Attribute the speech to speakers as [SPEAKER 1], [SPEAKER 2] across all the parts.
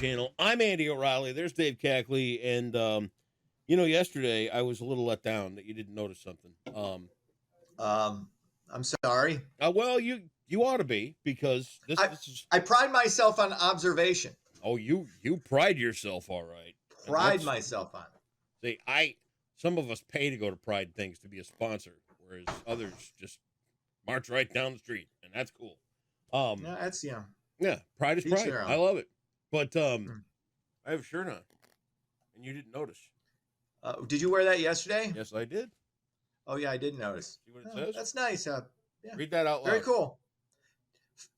[SPEAKER 1] channel. I'm Andy O'Reilly. There's Dave Cackley. And, yesterday I was a little let down that you didn't notice something.
[SPEAKER 2] I'm sorry.
[SPEAKER 1] Well, you ought to be, because this is.
[SPEAKER 2] I pride myself on observation.
[SPEAKER 1] Oh, you pride yourself, all right.
[SPEAKER 2] Pride myself on it.
[SPEAKER 1] See, some of us pay to go to Pride things to be a sponsor, whereas others just march right down the street, and that's cool.
[SPEAKER 2] No, that's
[SPEAKER 1] Yeah, pride is pride. I love it. But I have a shirt on, and you didn't notice.
[SPEAKER 2] Did you wear that yesterday?
[SPEAKER 1] Yes, I did.
[SPEAKER 2] Oh yeah, I did notice.
[SPEAKER 1] See what it says?
[SPEAKER 2] That's nice. Yeah.
[SPEAKER 1] Read that out loud.
[SPEAKER 2] Very cool.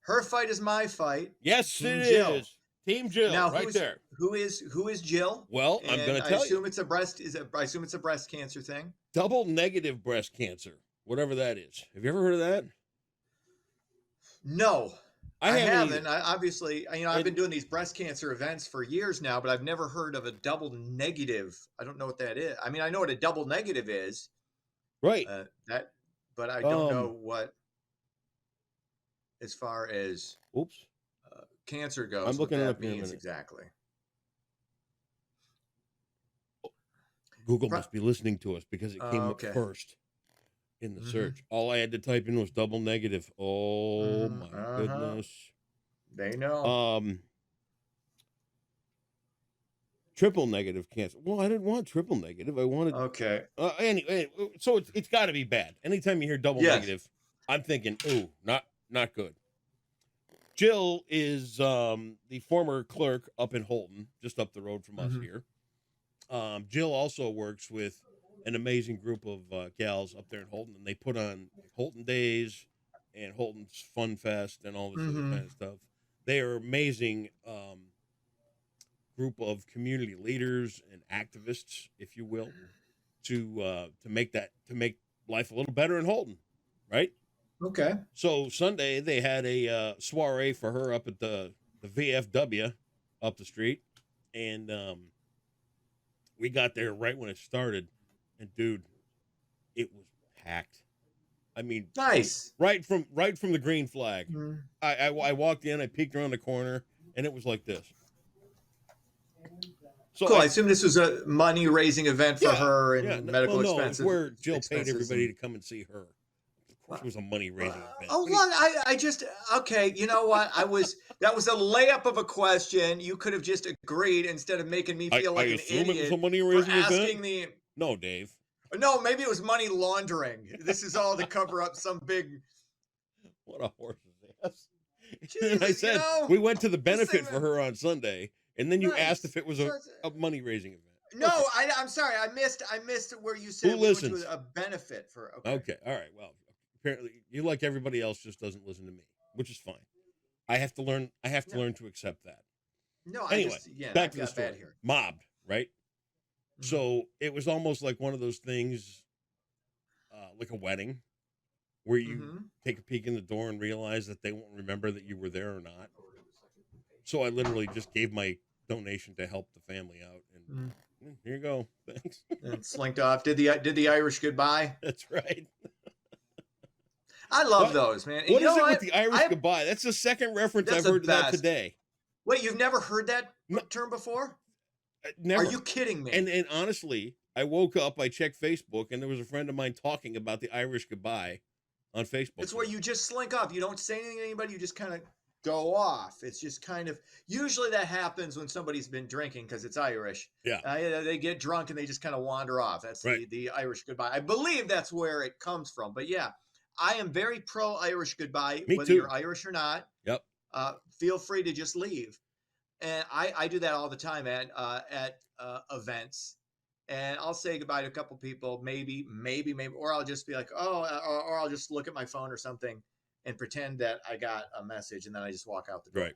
[SPEAKER 2] Her fight is my fight.
[SPEAKER 1] Yes, Team Jill. Is. Team Jill,
[SPEAKER 2] now,
[SPEAKER 1] right there.
[SPEAKER 2] Who is Jill?
[SPEAKER 1] Well, I'm going to tell you.
[SPEAKER 2] I assume it's a breast cancer thing.
[SPEAKER 1] Double negative breast cancer, whatever that is. Have you ever heard of that?
[SPEAKER 2] No, I haven't. Obviously, I've been doing these breast cancer events for years now, but I've never heard of a double negative. I don't know what that is. I mean, I know what a double negative is.
[SPEAKER 1] Right.
[SPEAKER 2] But I don't know what, as far as cancer goes.
[SPEAKER 1] I'm looking
[SPEAKER 2] what
[SPEAKER 1] it up
[SPEAKER 2] that means exactly.
[SPEAKER 1] Google must be listening to us because it came up first in the search. All I had to type in was double negative. Oh my goodness.
[SPEAKER 2] They know.
[SPEAKER 1] Triple negative cancer. Well, I didn't want triple negative. I wanted.
[SPEAKER 2] Okay.
[SPEAKER 1] Anyway, so it's got to be bad. Anytime you hear double negative, I'm thinking, ooh, not good. Jill is the former clerk up in Holton, just up the road from us here. Jill also works with an amazing group of gals up there in Holton, and they put on Holton Days and Holton's Fun Fest and all this other kind of stuff. They are amazing group of community leaders and activists, if you will, to make life a little better in Holton, right?
[SPEAKER 2] Okay.
[SPEAKER 1] So Sunday they had a soiree for her up at the VFW up the street, and we got there right when it started, and dude, it was packed. I mean,
[SPEAKER 2] nice.
[SPEAKER 1] Right from the green flag. I walked in, I peeked around the corner, and it was like this.
[SPEAKER 2] So cool. I assume this was a money-raising event for her and medical expenses.
[SPEAKER 1] No, where Jill paid everybody to come and see her. Of course, it was a money-raising event.
[SPEAKER 2] Oh, look, okay. You know what? That was a layup of a question. You could have just agreed instead of making me feel like an idiot.
[SPEAKER 1] It was a money-raising event. No, Dave.
[SPEAKER 2] No, maybe it was money laundering. This is all to cover up some big.
[SPEAKER 1] What a horse's ass. And I said we went to the benefit for her on Sunday. And then you asked if it was a money-raising event.
[SPEAKER 2] No, I'm sorry. I missed where you said we went to a benefit for.
[SPEAKER 1] Okay. All right. Well, apparently you, like everybody else, just doesn't listen to me, which is fine. I have to learn to accept that.
[SPEAKER 2] No,
[SPEAKER 1] anyway, back to the story. Mobbed, right? So it was almost like one of those things, like a wedding, where you take a peek in the door and realize that they won't remember that you were there or not. So I literally just gave my donation to help the family out, and here you go. Thanks.
[SPEAKER 2] And slinked off. Did the Irish goodbye?
[SPEAKER 1] That's right.
[SPEAKER 2] I love those, man.
[SPEAKER 1] What is it with the Irish goodbye? That's the second reference I've heard of that today.
[SPEAKER 2] Wait, you've never heard that term before?
[SPEAKER 1] Never.
[SPEAKER 2] Are you kidding me?
[SPEAKER 1] And honestly, I woke up, I checked Facebook, and there was a friend of mine talking about the Irish goodbye on Facebook.
[SPEAKER 2] It's where you just slink off. You don't say anything to anybody. You just kind of go off. It's just kind of, usually that happens when somebody's been drinking because it's Irish.
[SPEAKER 1] Yeah.
[SPEAKER 2] They get drunk and they just kind of wander off. That's right. the Irish goodbye. I believe that's where it comes from. But yeah, I am very pro Irish goodbye, whether you're Irish or not.
[SPEAKER 1] Yep.
[SPEAKER 2] Feel free to just leave. And I do that all the time at events. And I'll say goodbye to a couple people, maybe, or I'll just be like, or I'll just look at my phone or something and pretend that I got a message, and then I just walk out the door.
[SPEAKER 1] Right.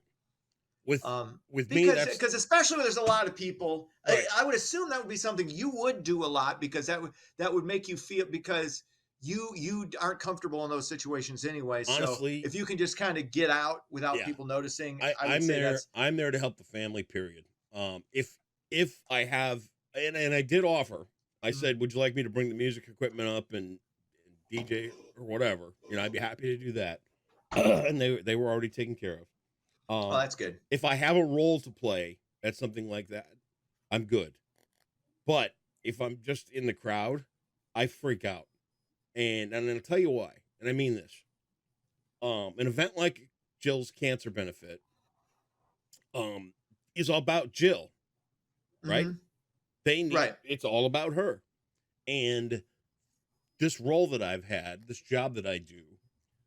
[SPEAKER 1] With me,
[SPEAKER 2] because especially when there's a lot of people, right. I would assume that would be something you would do a lot, because that would make you feel, because you aren't comfortable in those situations anyway.
[SPEAKER 1] Honestly,
[SPEAKER 2] so if you can just kind of get out without people noticing,
[SPEAKER 1] I'm there to help the family. Period. If I have, and I did offer, I said, would you like me to bring the music equipment up and DJ or whatever? I'd be happy to do that. And they were already taken care of.
[SPEAKER 2] Oh, that's good.
[SPEAKER 1] If I have a role to play, at something like that, I'm good. But if I'm just in the crowd, I freak out. And I'm going to tell you why. And I mean this. An event like Jill's cancer benefit is about Jill, right?
[SPEAKER 2] Mhm.
[SPEAKER 1] They need,
[SPEAKER 2] Right.
[SPEAKER 1] it's all about her. And this role that I've had, this job that I do,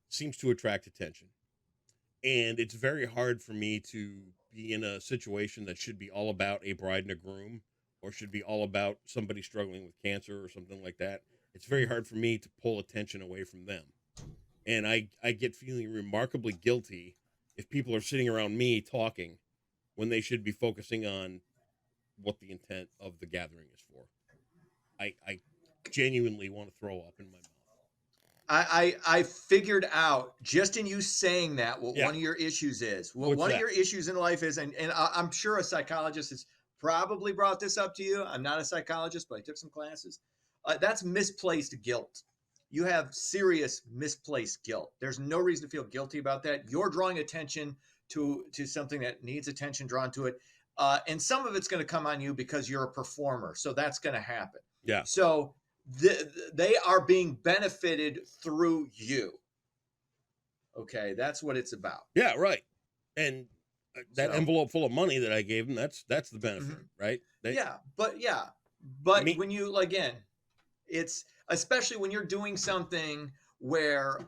[SPEAKER 1] seems to attract attention. And it's very hard for me to be in a situation that should be all about a bride and a groom, or should be all about somebody struggling with cancer or something like that. It's very hard for me to pull attention away from them. And I get feeling remarkably guilty if people are sitting around me talking when they should be focusing on what the intent of the gathering is for. I genuinely want to throw up in my mouth.
[SPEAKER 2] I figured out just in you saying that what
[SPEAKER 1] Yeah.
[SPEAKER 2] one of your issues is. What
[SPEAKER 1] What's
[SPEAKER 2] one
[SPEAKER 1] that?
[SPEAKER 2] of your issues in life is, and I'm sure a psychologist has probably brought this up to you. I'm not a psychologist, but I took some classes. That's misplaced guilt. You have serious misplaced guilt. There's no reason to feel guilty about that. You're drawing attention to something that needs attention drawn to it. And some of it's going to come on you because you're a performer. So that's going to happen.
[SPEAKER 1] Yeah.
[SPEAKER 2] So they are being benefited through you. Okay, that's what it's about.
[SPEAKER 1] Yeah, right. And that
[SPEAKER 2] So-
[SPEAKER 1] envelope full of money that I gave them, that's the benefit, right?
[SPEAKER 2] But
[SPEAKER 1] Me-
[SPEAKER 2] when you, again, it's especially when you're doing something where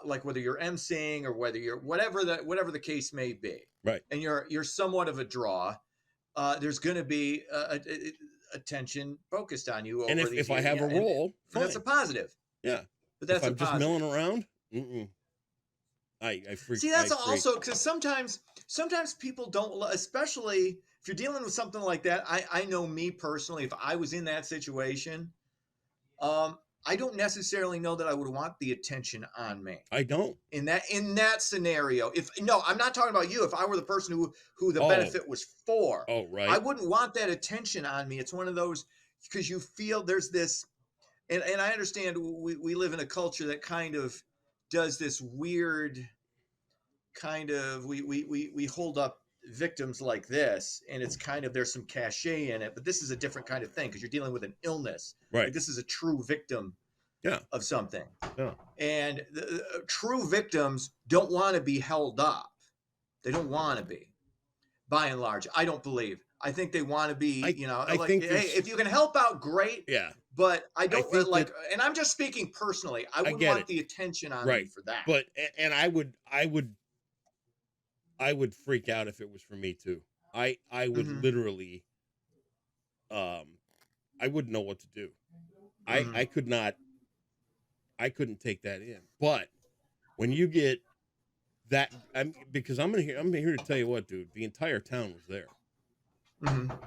[SPEAKER 2] like whether you're emceeing or whether you're whatever the case may be,
[SPEAKER 1] right?
[SPEAKER 2] And you're somewhat of a draw, there's going to be attention focused on you over
[SPEAKER 1] And
[SPEAKER 2] these
[SPEAKER 1] if I
[SPEAKER 2] years.
[SPEAKER 1] have a
[SPEAKER 2] And
[SPEAKER 1] role, fine.
[SPEAKER 2] that's a positive.
[SPEAKER 1] Yeah.
[SPEAKER 2] But that's
[SPEAKER 1] if I'm
[SPEAKER 2] a
[SPEAKER 1] just
[SPEAKER 2] positive.
[SPEAKER 1] milling around, I freak.
[SPEAKER 2] See, that's
[SPEAKER 1] I freak.
[SPEAKER 2] also because sometimes people don't, especially if you're dealing with something like that. I know me personally, if I was in that situation, I don't necessarily know that I would want the attention on me.
[SPEAKER 1] I don't.
[SPEAKER 2] In that scenario, I'm not talking about you. If I were the person who the benefit was for,
[SPEAKER 1] Oh, right.
[SPEAKER 2] I wouldn't want that attention on me. It's one of those, because you feel there's this, and I understand we live in a culture that kind of does this weird kind of, we hold up victims like this, and it's kind of, there's some cachet in it, but this is a different kind of thing because you're dealing with an illness.
[SPEAKER 1] Right.
[SPEAKER 2] Like, this is a true victim of something.
[SPEAKER 1] Yeah.
[SPEAKER 2] And the true victims don't want to be held up. They don't want to be, by and large. I don't believe. I think they want to be,
[SPEAKER 1] I
[SPEAKER 2] like,
[SPEAKER 1] think
[SPEAKER 2] hey, if you can help out, great.
[SPEAKER 1] Yeah.
[SPEAKER 2] But I don't
[SPEAKER 1] think
[SPEAKER 2] like,
[SPEAKER 1] that,
[SPEAKER 2] and I'm just speaking personally. I wouldn't want the attention on me for that.
[SPEAKER 1] But, and I would freak out if it was for me too. I would literally, I wouldn't know what to do. I could not. I couldn't take that in. But when you get that, because I'm here to tell you what, dude. The entire town was there.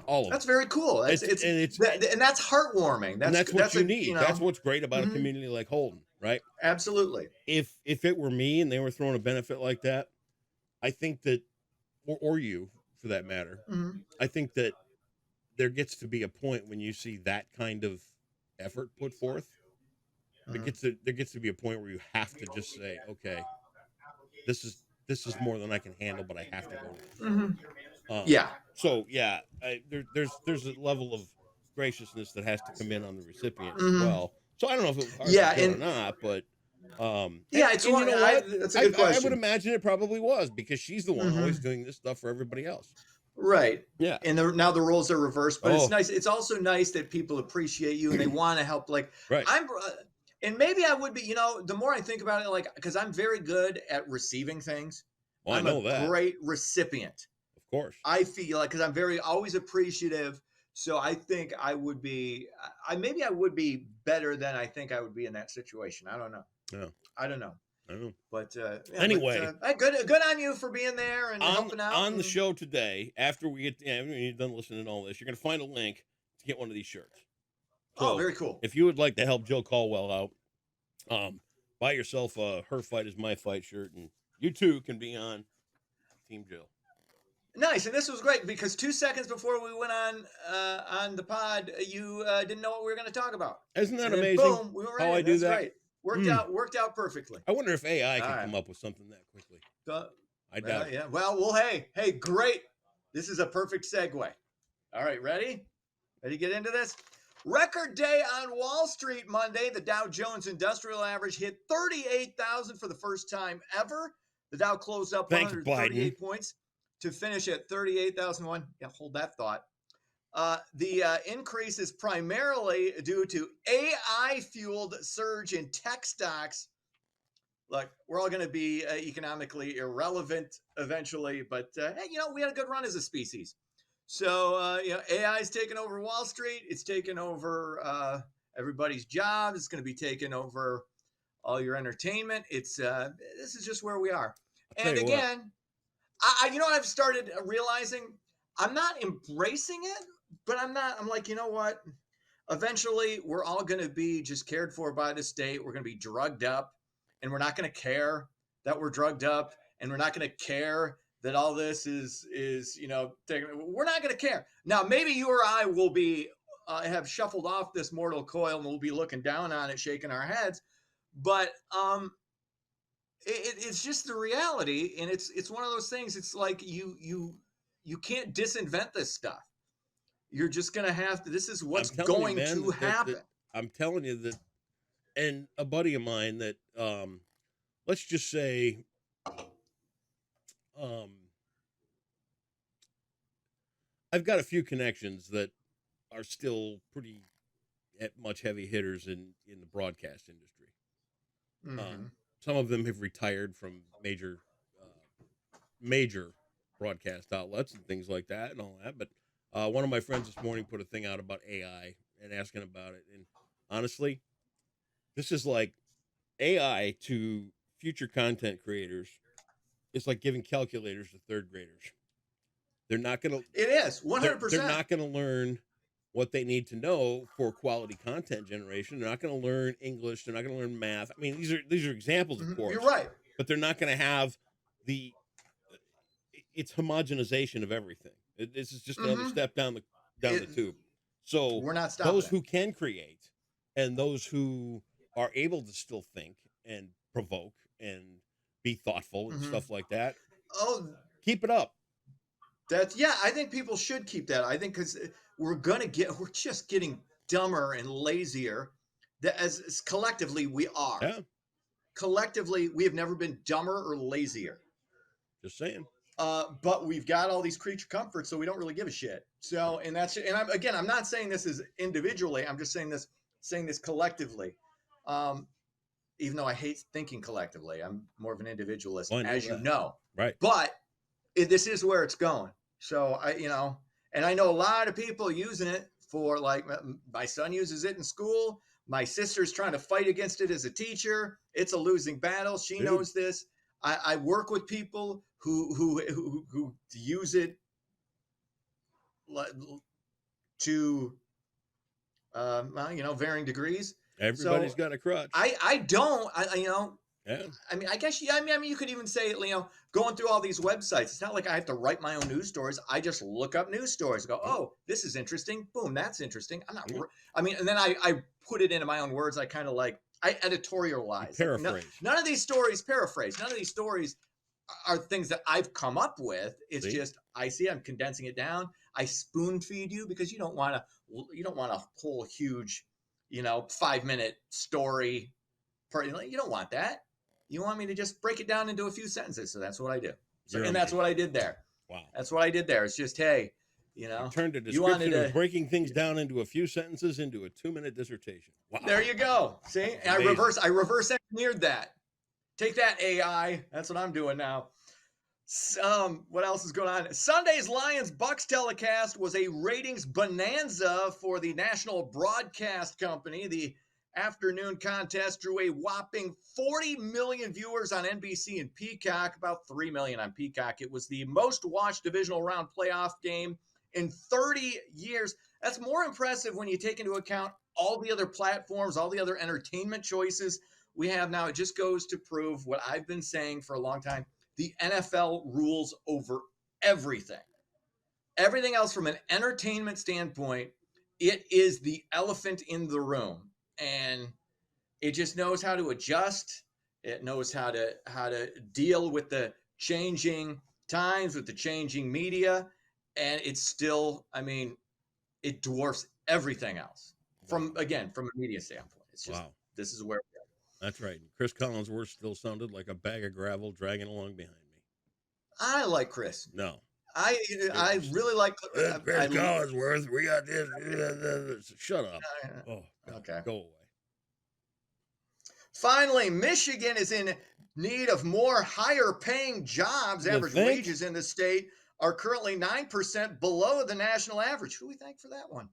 [SPEAKER 1] All of
[SPEAKER 2] That's
[SPEAKER 1] it.
[SPEAKER 2] very cool. And that's heartwarming.
[SPEAKER 1] That's what you need. That's what's great about a community like Holden, right?
[SPEAKER 2] Absolutely.
[SPEAKER 1] If it were me and they were throwing a benefit like that, I think that, or you for that matter, I think that there gets to be a point when you see that kind of effort put forth. There gets to be a point where you have to just say, okay, this is more than I can handle, but I have to go. So yeah, there's a level of graciousness that has to come in on the recipient as well. So I don't know if it was hard or not, but
[SPEAKER 2] it's one.
[SPEAKER 1] You know what?
[SPEAKER 2] That's a good question.
[SPEAKER 1] I would imagine it probably was, because she's the one always doing this stuff for everybody else.
[SPEAKER 2] Right.
[SPEAKER 1] Yeah.
[SPEAKER 2] And now the roles are reversed, but it's nice. It's also nice that people appreciate you and they want to help. Like,
[SPEAKER 1] right.
[SPEAKER 2] And maybe I would be, the more I think about it, like, because I'm very good at receiving things.
[SPEAKER 1] Well,
[SPEAKER 2] I'm
[SPEAKER 1] I know that.
[SPEAKER 2] Great recipient.
[SPEAKER 1] Of course.
[SPEAKER 2] I feel like, because I'm always appreciative. So I think I would be, maybe I would be better than I think I would be in that situation. I don't know.
[SPEAKER 1] Yeah.
[SPEAKER 2] I don't know. But
[SPEAKER 1] anyway,
[SPEAKER 2] good on you for being there and helping out.
[SPEAKER 1] On the show today, after we get, you're done listening to all this, you're going to find a link to get one of these shirts. So
[SPEAKER 2] very cool.
[SPEAKER 1] If you would like to help Jill Caldwell out, buy yourself a "Her Fight Is My Fight" shirt, and you too can be on Team Jill.
[SPEAKER 2] Nice, and this was great because 2 seconds before we went on the pod, you didn't know what we were going to talk about.
[SPEAKER 1] Isn't that amazing?
[SPEAKER 2] Boom, we were ready.
[SPEAKER 1] How I do that?
[SPEAKER 2] Great. Worked out perfectly.
[SPEAKER 1] I wonder if AI can come up with something that quickly. I doubt it.
[SPEAKER 2] Yeah. Well, hey, great. This is a perfect segue. All right, ready? Ready to get into this? Record day on Wall Street Monday. The Dow Jones Industrial Average hit 38,000 for the first time ever. The Dow closed up
[SPEAKER 1] Thanks,
[SPEAKER 2] 138
[SPEAKER 1] Biden.
[SPEAKER 2] points to finish at 38,001. Yeah, hold that thought. The increase is primarily due to AI-fueled surge in tech stocks. Look, we're all going to be economically irrelevant eventually, but hey, we had a good run as a species. So, AI is taking over Wall Street. It's taking over everybody's jobs. It's going to be taking over all your entertainment. This is just where we are. And again, I've started realizing I'm not embracing it, but I'm like, you know what? Eventually, we're all going to be just cared for by the state. We're going to be drugged up, and we're not going to care that we're drugged up, and we're not going to care that all this is we're not going to care. Now, maybe you or I will be have shuffled off this mortal coil, and we'll be looking down on it, shaking our heads. But it's just the reality, and it's one of those things. It's like you can't disinvent this stuff. You're just gonna have to. This is what's going to happen.
[SPEAKER 1] I'm telling you that, and a buddy of mine that, let's just say, I've got a few connections that are still pretty much heavy hitters in the broadcast industry.
[SPEAKER 2] Mm-hmm.
[SPEAKER 1] Some of them have retired from major broadcast outlets and things like that and all that. But one of my friends this morning put a thing out about AI and asking about it. And honestly, this is like AI to future content creators. It's like giving calculators to third graders. They're not going to.
[SPEAKER 2] It is 100%.
[SPEAKER 1] They're not going to learn what they need to know for quality content generation. They're not going to learn English. They're not going to learn math. I mean, these are examples, of course.
[SPEAKER 2] You're right.
[SPEAKER 1] But they're not going to have it's homogenization of everything. This is just another step down the tube. So
[SPEAKER 2] we're not stopping.
[SPEAKER 1] Those who can create and those who are able to still think and provoke and be thoughtful and stuff like that.
[SPEAKER 2] Oh,
[SPEAKER 1] keep it up.
[SPEAKER 2] I think people should keep that. I think because we're just getting dumber and lazier. As collectively we are.
[SPEAKER 1] Yeah.
[SPEAKER 2] Collectively, we have never been dumber or lazier.
[SPEAKER 1] Just saying.
[SPEAKER 2] But we've got all these creature comforts, so we don't really give a shit. So, and I'm not saying this is individually. I'm just saying this collectively. Even though I hate thinking collectively, I'm more of an individualist, you know.
[SPEAKER 1] Right.
[SPEAKER 2] But this is where it's going. So and I know a lot of people using it for, like, my son uses it in school. My sister's trying to fight against it as a teacher. It's a losing battle. She knows this. I work with people who use it to varying degrees.
[SPEAKER 1] Everybody's got a crutch.
[SPEAKER 2] I don't.
[SPEAKER 1] Yeah.
[SPEAKER 2] I mean, I guess, I mean, you could even say, going through all these websites, it's not like I have to write my own news stories. I just look up news stories, go, oh, this is interesting. Boom, that's interesting. I'm not, and then I put it into my own words. I kind of I editorialize.
[SPEAKER 1] Paraphrase.
[SPEAKER 2] None of these stories paraphrase. None of these stories are things that I've come up with. It's just, I'm condensing it down. I spoon feed you because you don't want a whole huge, 5-minute story. You don't want that. You want me to just break it down into a few sentences. So that's what I do. And that's what I did there.
[SPEAKER 1] Wow.
[SPEAKER 2] That's what I did there. It's just, hey,
[SPEAKER 1] you turned a description of breaking things down into a few sentences into a 2-minute dissertation. Wow.
[SPEAKER 2] There you go. See, and I reverse engineered that. Take that, AI. That's what I'm doing now. What else is going on? Sunday's Lions-Bucks telecast was a ratings bonanza for the National Broadcast Company. The afternoon contest drew a whopping 40 million viewers on NBC and Peacock, about 3 million on Peacock. It was the most watched divisional round playoff game in 30 years. That's more impressive when you take into account all the other platforms, all the other entertainment choices we have now. It just goes to prove what I've been saying for a long time. The NFL rules over everything. Everything else from an entertainment standpoint, it is the elephant in the room. And it just knows how to adjust. It knows how to deal with the changing times, with the changing media. and it's still, I mean, it dwarfs everything else from a media standpoint. It's just, this is where we are.
[SPEAKER 1] That's right. Chris Collinsworth still sounded like a bag of gravel dragging along behind me.
[SPEAKER 2] I like Chris.
[SPEAKER 1] No.
[SPEAKER 2] I really like
[SPEAKER 1] Chris Collinsworth. We got this. Shut up. Oh, God.
[SPEAKER 2] Okay.
[SPEAKER 1] Go away.
[SPEAKER 2] Finally, Michigan is in need of more higher paying jobs. Average wages in the state are currently 9% below the national average. Who do we thank for that one?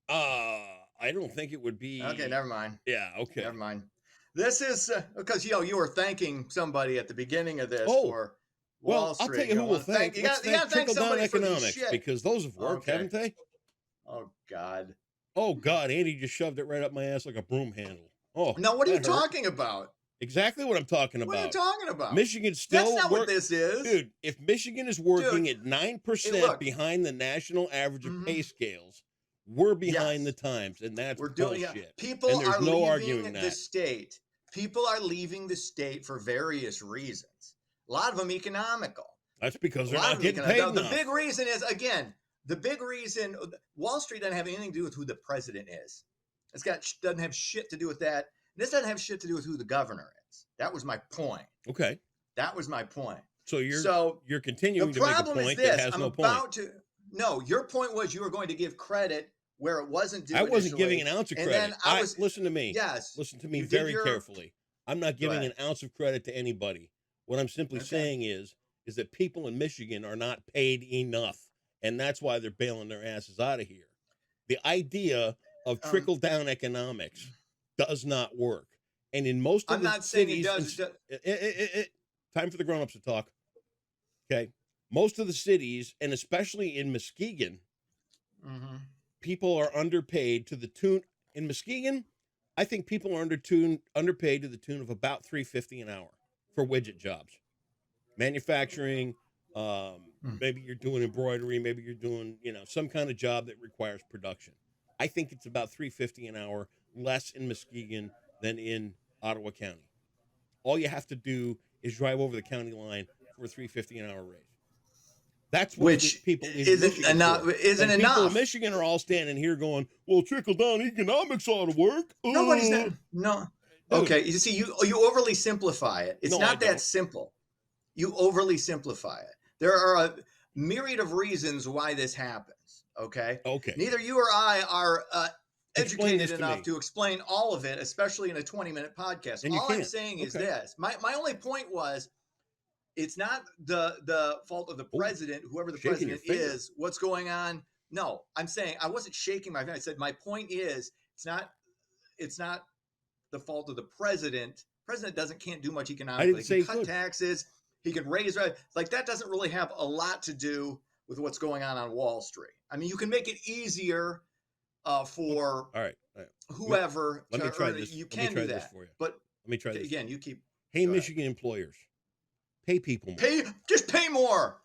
[SPEAKER 1] I don't think it would be.
[SPEAKER 2] Okay, never mind.
[SPEAKER 1] Yeah, okay.
[SPEAKER 2] Never mind. This is because you were thanking somebody at the beginning of this for Wall Street.
[SPEAKER 1] I'll tell you who we'll thank. You got to thank somebody economics because those have worked, haven't they?
[SPEAKER 2] Oh God.
[SPEAKER 1] Oh God, Andy just shoved it right up my ass like a broom handle. Oh
[SPEAKER 2] no, what are you talking about?
[SPEAKER 1] Exactly what I'm talking about.
[SPEAKER 2] What are you talking about?
[SPEAKER 1] Michigan still.
[SPEAKER 2] That's not what this is,
[SPEAKER 1] dude. If Michigan is working at 9% behind the national average of pay scales, we're behind the times, and that's bullshit.
[SPEAKER 2] People are leaving the state. People are leaving the state for various reasons. A lot of them economical.
[SPEAKER 1] That's because they're not getting paid enough.
[SPEAKER 2] The big reason is, again, Wall Street doesn't have anything to do with who the president is. Doesn't have shit to do with that. This doesn't have shit to do with who the governor is. That was my point.
[SPEAKER 1] Okay.
[SPEAKER 2] That was my point.
[SPEAKER 1] So you're continuing to make a point that has no point.
[SPEAKER 2] No, your point was you were going to give credit where it wasn't due.
[SPEAKER 1] I wasn't giving an ounce of credit. Listen to me.
[SPEAKER 2] Yes.
[SPEAKER 1] Listen to me very carefully. I'm not giving an ounce of credit to anybody. What I'm simply saying is that people in Michigan are not paid enough, and that's why they're bailing their asses out of here. The idea of trickle-down economics does not work. And in most of the cities... I'm not saying it does. Time for the grown-ups to talk. Okay? Most of the cities, and especially in Muskegon, people are underpaid to the tune... In Muskegon, I think people are underpaid to the tune of about $3.50 an hour for widget jobs. Manufacturing, maybe you're doing embroidery, maybe you're doing, some kind of job that requires production. I think it's about $3.50 an hour less in Muskegon than in Ottawa County. All you have to do is drive over the county line for a $3.50 an hour raise. That's what people isn't enough.
[SPEAKER 2] People
[SPEAKER 1] in Michigan are all standing here going, "Well, trickle down economics ought to work."
[SPEAKER 2] Nobody's that. No. Okay, you see, you overly simplify it. It's not that simple. You overly simplify it. There are a myriad of reasons why this happens. Okay. Neither you or I are educated enough to explain all of it, especially in a 20-minute podcast. All I'm saying is this. My only point was, it's not the fault of the president, whoever the president is, what's going on. No, I'm saying I wasn't shaking my finger. I said my point is it's not the fault of the president. President can't do much economically. He can cut taxes. He can raise like that doesn't really have a lot to do with what's going on Wall Street. I mean, you can make it easier for whoever.
[SPEAKER 1] Let me try this. You can do that for you.
[SPEAKER 2] But
[SPEAKER 1] let me try this
[SPEAKER 2] again. You keep.
[SPEAKER 1] Hey, Michigan employers, pay people more.
[SPEAKER 2] Just pay more.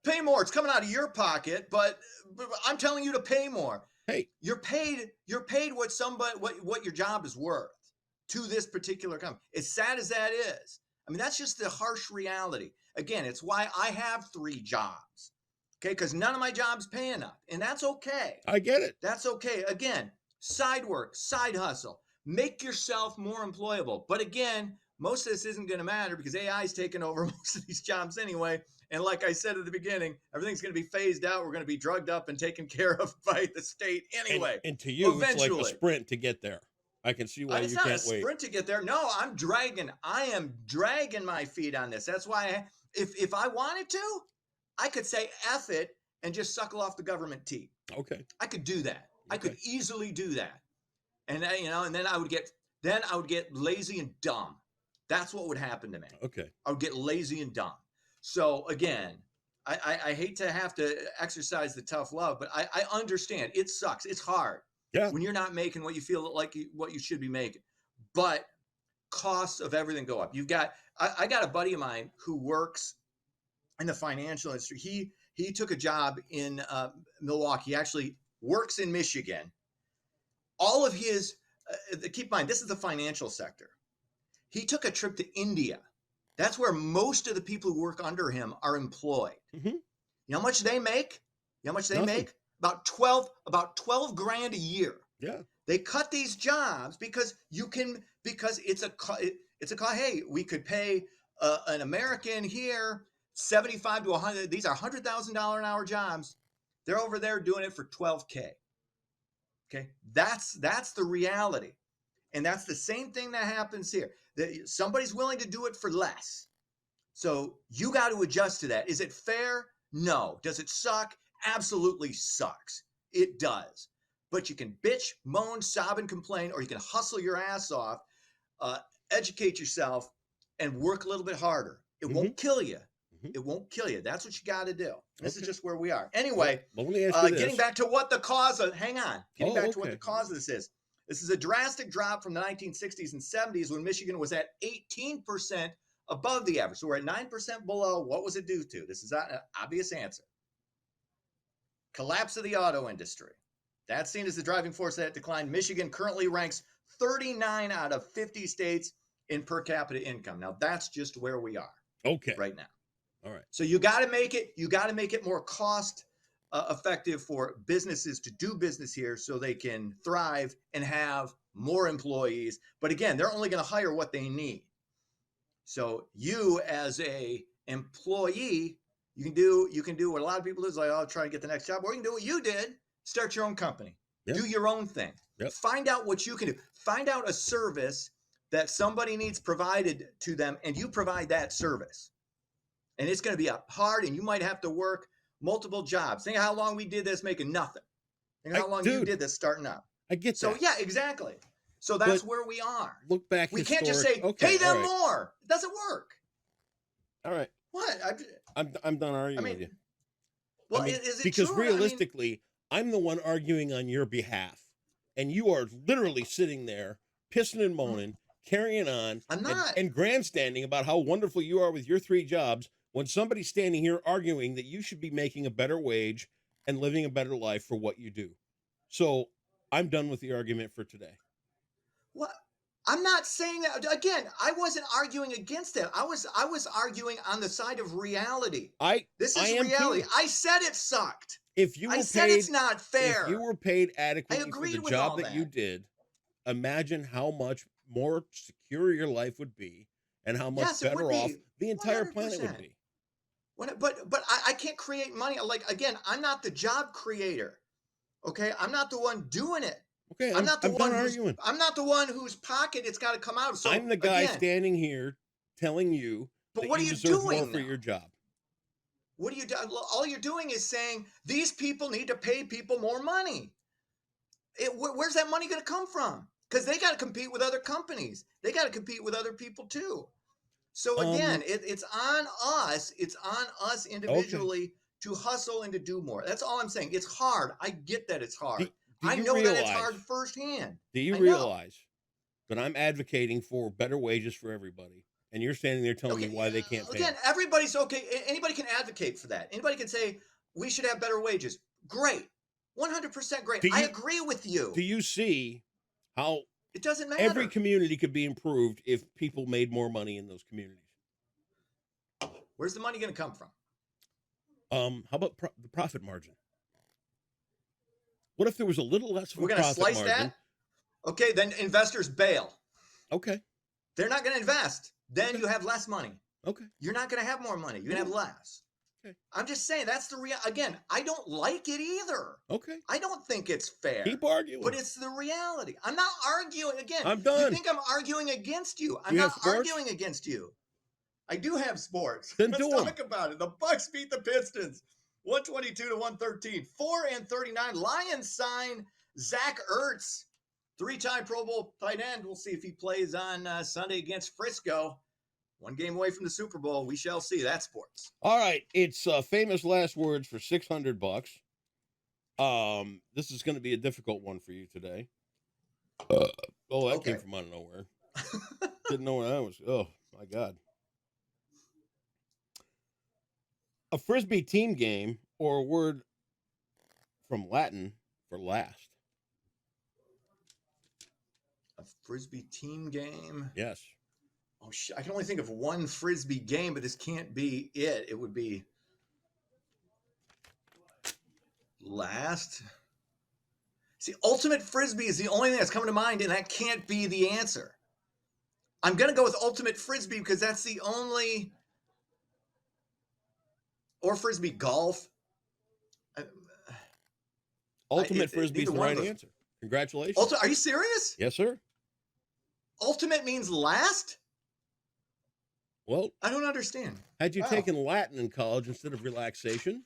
[SPEAKER 2] Pay more. It's coming out of your pocket, but I'm telling you to pay more.
[SPEAKER 1] Hey,
[SPEAKER 2] you're paid what your job is worth to this particular company. As sad as that is, I mean, that's just the harsh reality. Again, it's why I have 3 jobs. Okay, because none of my jobs pay enough, and that's okay.
[SPEAKER 1] I get it.
[SPEAKER 2] That's okay. Again, side work, side hustle. Make yourself more employable. But again, most of this isn't going to matter because AI is taking over most of these jobs anyway. And like I said at the beginning, everything's going to be phased out. We're going to be drugged up and taken care of by the state anyway.
[SPEAKER 1] And to you, eventually, it's like a sprint to get there. I can see why you can't wait. It's not a
[SPEAKER 2] sprint to get there. No, I am dragging my feet on this. That's why if I wanted to, I could say F it and just suckle off the government teat.
[SPEAKER 1] Okay.
[SPEAKER 2] I could do that. Okay. I could easily do that. And and then I would get lazy and dumb. That's what would happen to me.
[SPEAKER 1] Okay.
[SPEAKER 2] I would get lazy and dumb. So again, I hate to have to exercise the tough love, but I understand. It sucks. It's hard.
[SPEAKER 1] Yeah.
[SPEAKER 2] When you're not making what you feel like what you should be making. But costs of everything go up. I got a buddy of mine who works in the financial industry. He took a job in Milwaukee. He actually works in Michigan. All of his keep in mind, this is the financial sector. He took a trip to India. That's where most of the people who work under him are employed.
[SPEAKER 1] Mm-hmm.
[SPEAKER 2] You know how much they make? You know how much they
[SPEAKER 1] Nothing.
[SPEAKER 2] make? About 12 grand a year.
[SPEAKER 1] Yeah.
[SPEAKER 2] They cut these jobs because it's hey, we could pay an American here 75 to 100. These are $100,000 an hour jobs. They're over there doing it for 12K. Okay, that's the reality, and that's the same thing that happens here. That somebody's willing to do it for less, so you got to adjust to that. Is it fair? No. Does it suck? Absolutely sucks. It does. But you can bitch, moan, sob, and complain, or you can hustle your ass off, educate yourself, and work a little bit harder. It won't kill you. It won't kill you. That's what you got to do. This is just where we are. Anyway,
[SPEAKER 1] well, let me ask you this.
[SPEAKER 2] Getting back to what the cause of, hang on. Getting back to what the cause of this is. This is a drastic drop from the 1960s and 70s when Michigan was at 18% above the average. So we're at 9% below. What was it due to? This is an obvious answer. Collapse of the auto industry. That's seen as the driving force of that decline. Michigan currently ranks 39 out of 50 states in per capita income. Now that's just where we are.
[SPEAKER 1] Okay.
[SPEAKER 2] Right now.
[SPEAKER 1] All right.
[SPEAKER 2] So you got to make it more cost effective for businesses to do business here so they can thrive and have more employees. But again, they're only going to hire what they need. So you as a employee, you can do what a lot of people do is like, I'll try to get the next job, or you can do what you did, start your own company, do your own thing, find out what you can do, find out a service that somebody needs provided to them, and you provide that service. And it's going to be hard, and you might have to work multiple jobs. Think of how long we did this making nothing. Think of how long you did this starting up.
[SPEAKER 1] I get that.
[SPEAKER 2] So yeah, exactly. So that's where we are.
[SPEAKER 1] Look back.
[SPEAKER 2] We can't just say, pay them more. It doesn't work.
[SPEAKER 1] All right.
[SPEAKER 2] What?
[SPEAKER 1] I'm done arguing with you.
[SPEAKER 2] Well, is it
[SPEAKER 1] because
[SPEAKER 2] true?
[SPEAKER 1] realistically, I'm the one arguing on your behalf, and you are literally sitting there pissing and moaning, carrying on,
[SPEAKER 2] I'm not.
[SPEAKER 1] And grandstanding about how wonderful you are with your 3 jobs when somebody's standing here arguing that you should be making a better wage and living a better life for what you do. So I'm done with the argument for today.
[SPEAKER 2] What? I'm not saying that. Again, I wasn't arguing against it. I was arguing on the side of reality. This is reality. Too. I said it sucked. I said it's not fair.
[SPEAKER 1] If you were paid adequately for the job that you did, imagine how much more secure your life would be and how much better off the entire 100%. Planet would be.
[SPEAKER 2] But I can't create money. Like, again, I'm not the job creator. Okay? I'm not the one doing it.
[SPEAKER 1] Okay,
[SPEAKER 2] I'm not the one whose pocket it's got to come out of. So
[SPEAKER 1] I'm the guy standing here telling you
[SPEAKER 2] but
[SPEAKER 1] that
[SPEAKER 2] what
[SPEAKER 1] you
[SPEAKER 2] are you
[SPEAKER 1] deserve
[SPEAKER 2] doing
[SPEAKER 1] more
[SPEAKER 2] now?
[SPEAKER 1] for your job.
[SPEAKER 2] What are you doing? All you're doing is saying these people need to pay people more money. Where's that money going to come from? Because they got to compete with other companies. They got to compete with other people too. So again, it's on us. It's on us individually to hustle and to do more. That's all I'm saying. It's hard. I get that it's hard. I know that it's hard firsthand.
[SPEAKER 1] Do you realize that I'm advocating for better wages for everybody, and you're standing there telling me why they can't pay?
[SPEAKER 2] Again, everybody's okay. Anybody can advocate for that. Anybody can say we should have better wages. Great, 100% great. I agree with you.
[SPEAKER 1] Do you see how
[SPEAKER 2] it doesn't matter?
[SPEAKER 1] Every community could be improved if people made more money in those communities.
[SPEAKER 2] Where's the money going to come from?
[SPEAKER 1] How about the profit margin? What if there was a little less of a profit margin? We're going to slice that?
[SPEAKER 2] Okay, then investors bail.
[SPEAKER 1] Okay.
[SPEAKER 2] They're not going to invest. Then you have less money.
[SPEAKER 1] Okay.
[SPEAKER 2] You're not going to have more money. You're going to have less. Okay. I'm just saying that's the again, I don't like it either.
[SPEAKER 1] Okay.
[SPEAKER 2] I don't think it's fair.
[SPEAKER 1] Keep arguing.
[SPEAKER 2] But it's the reality. I'm not arguing again.
[SPEAKER 1] I'm done.
[SPEAKER 2] You think I'm arguing against you? I'm not arguing against you. I do have sports.
[SPEAKER 1] Then
[SPEAKER 2] Let's talk about it. The Bucks beat the Pistons 122-113. 4-39. Lions sign Zach Ertz, 3-time Pro Bowl tight end. We'll see if he plays on Sunday against Frisco. 1 game away from the Super Bowl. We shall see. That's sports.
[SPEAKER 1] All right. It's famous last words for $600. This is going to be a difficult one for you today. That came from out of nowhere. Didn't know where that was. Oh, my God. A Frisbee team game, or a word from Latin for last.
[SPEAKER 2] A Frisbee team game?
[SPEAKER 1] Yes.
[SPEAKER 2] Oh, I can only think of one Frisbee game, but this can't be it. It would be Last. See, ultimate frisbee is the only thing that's coming to mind, and that can't be the answer. I'm going to go with ultimate frisbee because that's the only, or frisbee golf.
[SPEAKER 1] Ultimate frisbee is the right answer. Congratulations.
[SPEAKER 2] Are you serious?
[SPEAKER 1] Yes, sir.
[SPEAKER 2] Ultimate means last?
[SPEAKER 1] Well,
[SPEAKER 2] I don't understand.
[SPEAKER 1] Had you taken Latin in college instead of relaxation,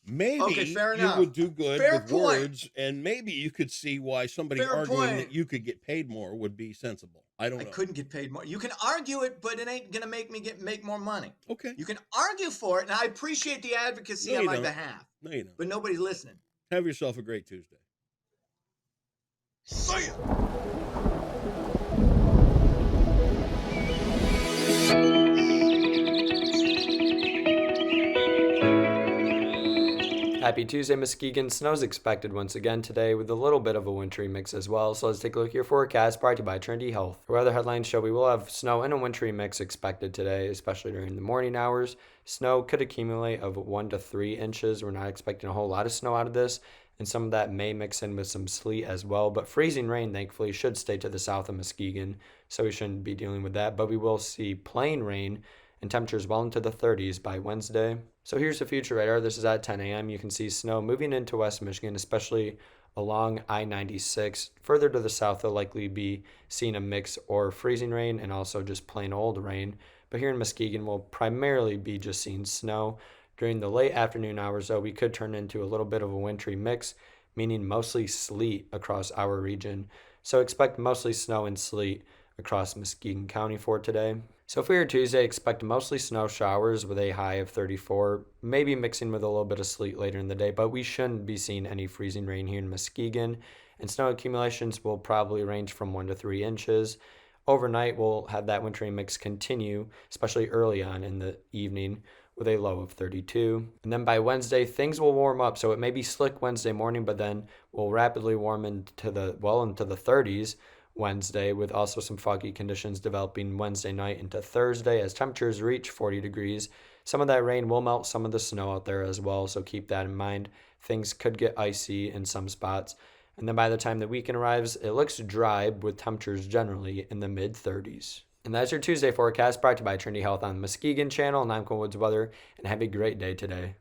[SPEAKER 1] maybe
[SPEAKER 2] fair
[SPEAKER 1] you
[SPEAKER 2] enough.
[SPEAKER 1] would do good
[SPEAKER 2] Fair
[SPEAKER 1] with
[SPEAKER 2] point.
[SPEAKER 1] words, and maybe you could see why somebody
[SPEAKER 2] Fair
[SPEAKER 1] arguing
[SPEAKER 2] point.
[SPEAKER 1] that you could get paid more would be sensible. I don't know.
[SPEAKER 2] I couldn't get paid more. You can argue it, but it ain't gonna make me make more money.
[SPEAKER 1] Okay.
[SPEAKER 2] You can argue for it, and I appreciate the advocacy on my behalf.
[SPEAKER 1] No, you don't.
[SPEAKER 2] But nobody's listening.
[SPEAKER 1] Have yourself a great Tuesday.
[SPEAKER 2] See ya.
[SPEAKER 3] Happy Tuesday, Muskegon. Snow's expected once again today with a little bit of a wintry mix as well. So let's take a look at your forecast brought to you by Trinity Health. Our weather headlines show we will have snow and a wintry mix expected today, especially during the morning hours. Snow could accumulate of 1 to 3 inches. We're not expecting a whole lot of snow out of this, and some of that may mix in with some sleet as well. But freezing rain, thankfully, should stay to the south of Muskegon, so we shouldn't be dealing with that. But we will see plain rain and temperatures well into the 30s by Wednesday. So here's the future radar. This is at 10 a.m. You can see snow moving into West Michigan, especially along I-96. Further to the south, they'll likely be seeing a mix or freezing rain and also just plain old rain. But here in Muskegon, we'll primarily be just seeing snow. During the late afternoon hours, though, we could turn into a little bit of a wintry mix, meaning mostly sleet across our region. So expect mostly snow and sleet across Muskegon County for today. So for your Tuesday, expect mostly snow showers with a high of 34, maybe mixing with a little bit of sleet later in the day, but we shouldn't be seeing any freezing rain here in Muskegon, and snow accumulations will probably range from 1 to 3 inches. Overnight, we'll have that wintry mix continue, especially early on in the evening, with a low of 32. And then by Wednesday, things will warm up, so it may be slick Wednesday morning, but then we'll rapidly warm into the 30s Wednesday, with also some foggy conditions developing Wednesday night into Thursday as temperatures reach 40 degrees. Some of that rain will melt some of the snow out there as well, so keep that in mind. Things could get icy in some spots. And then by the time the weekend arrives, it looks dry with temperatures generally in the mid-30s. And that's your Tuesday forecast brought to you by Trinity Health on the Muskegon channel. And I'm Cole Woods Weather, and have a great day today.